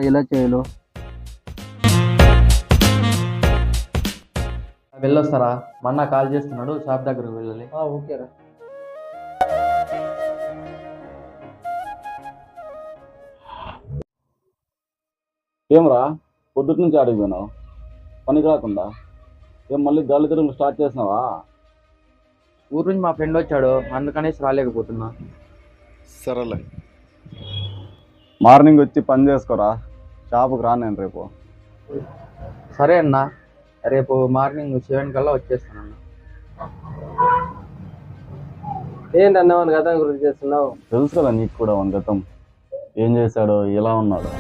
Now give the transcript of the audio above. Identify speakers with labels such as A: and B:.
A: మరి ఎలా చేయాలో.
B: వెళ్ళొస్తారా? మొన్న కాల్ చేస్తున్నాడు, షాప్ దగ్గరకు వెళ్ళాలి.
A: ఓకేరా.
C: ఏమరా పొద్దుటి నుంచి ఆడికి పోయినావు పనికి రాకుండా? ఏం మళ్ళీ గాలి తిరుగులు స్టార్ట్ చేసినావా?
B: ఊరు నుంచి మా ఫ్రెండ్ వచ్చాడు, అందుకనేసి రాలేకపోతున్నా.
C: సరేలే, మార్నింగ్ వచ్చి పని చేసుకోరా, షాపుకి రా నేను రేపు.
B: సరే అన్న, రేపు మార్నింగ్ 7 కల్లా వచ్చేస్తానన్న.
A: ఏంటన్నా మన గతం గురించి చేస్తున్నావు?
C: తెలుసు కదా నీకు కూడా మన గతం, ఏం చేశాడో ఎలా ఉన్నాడో.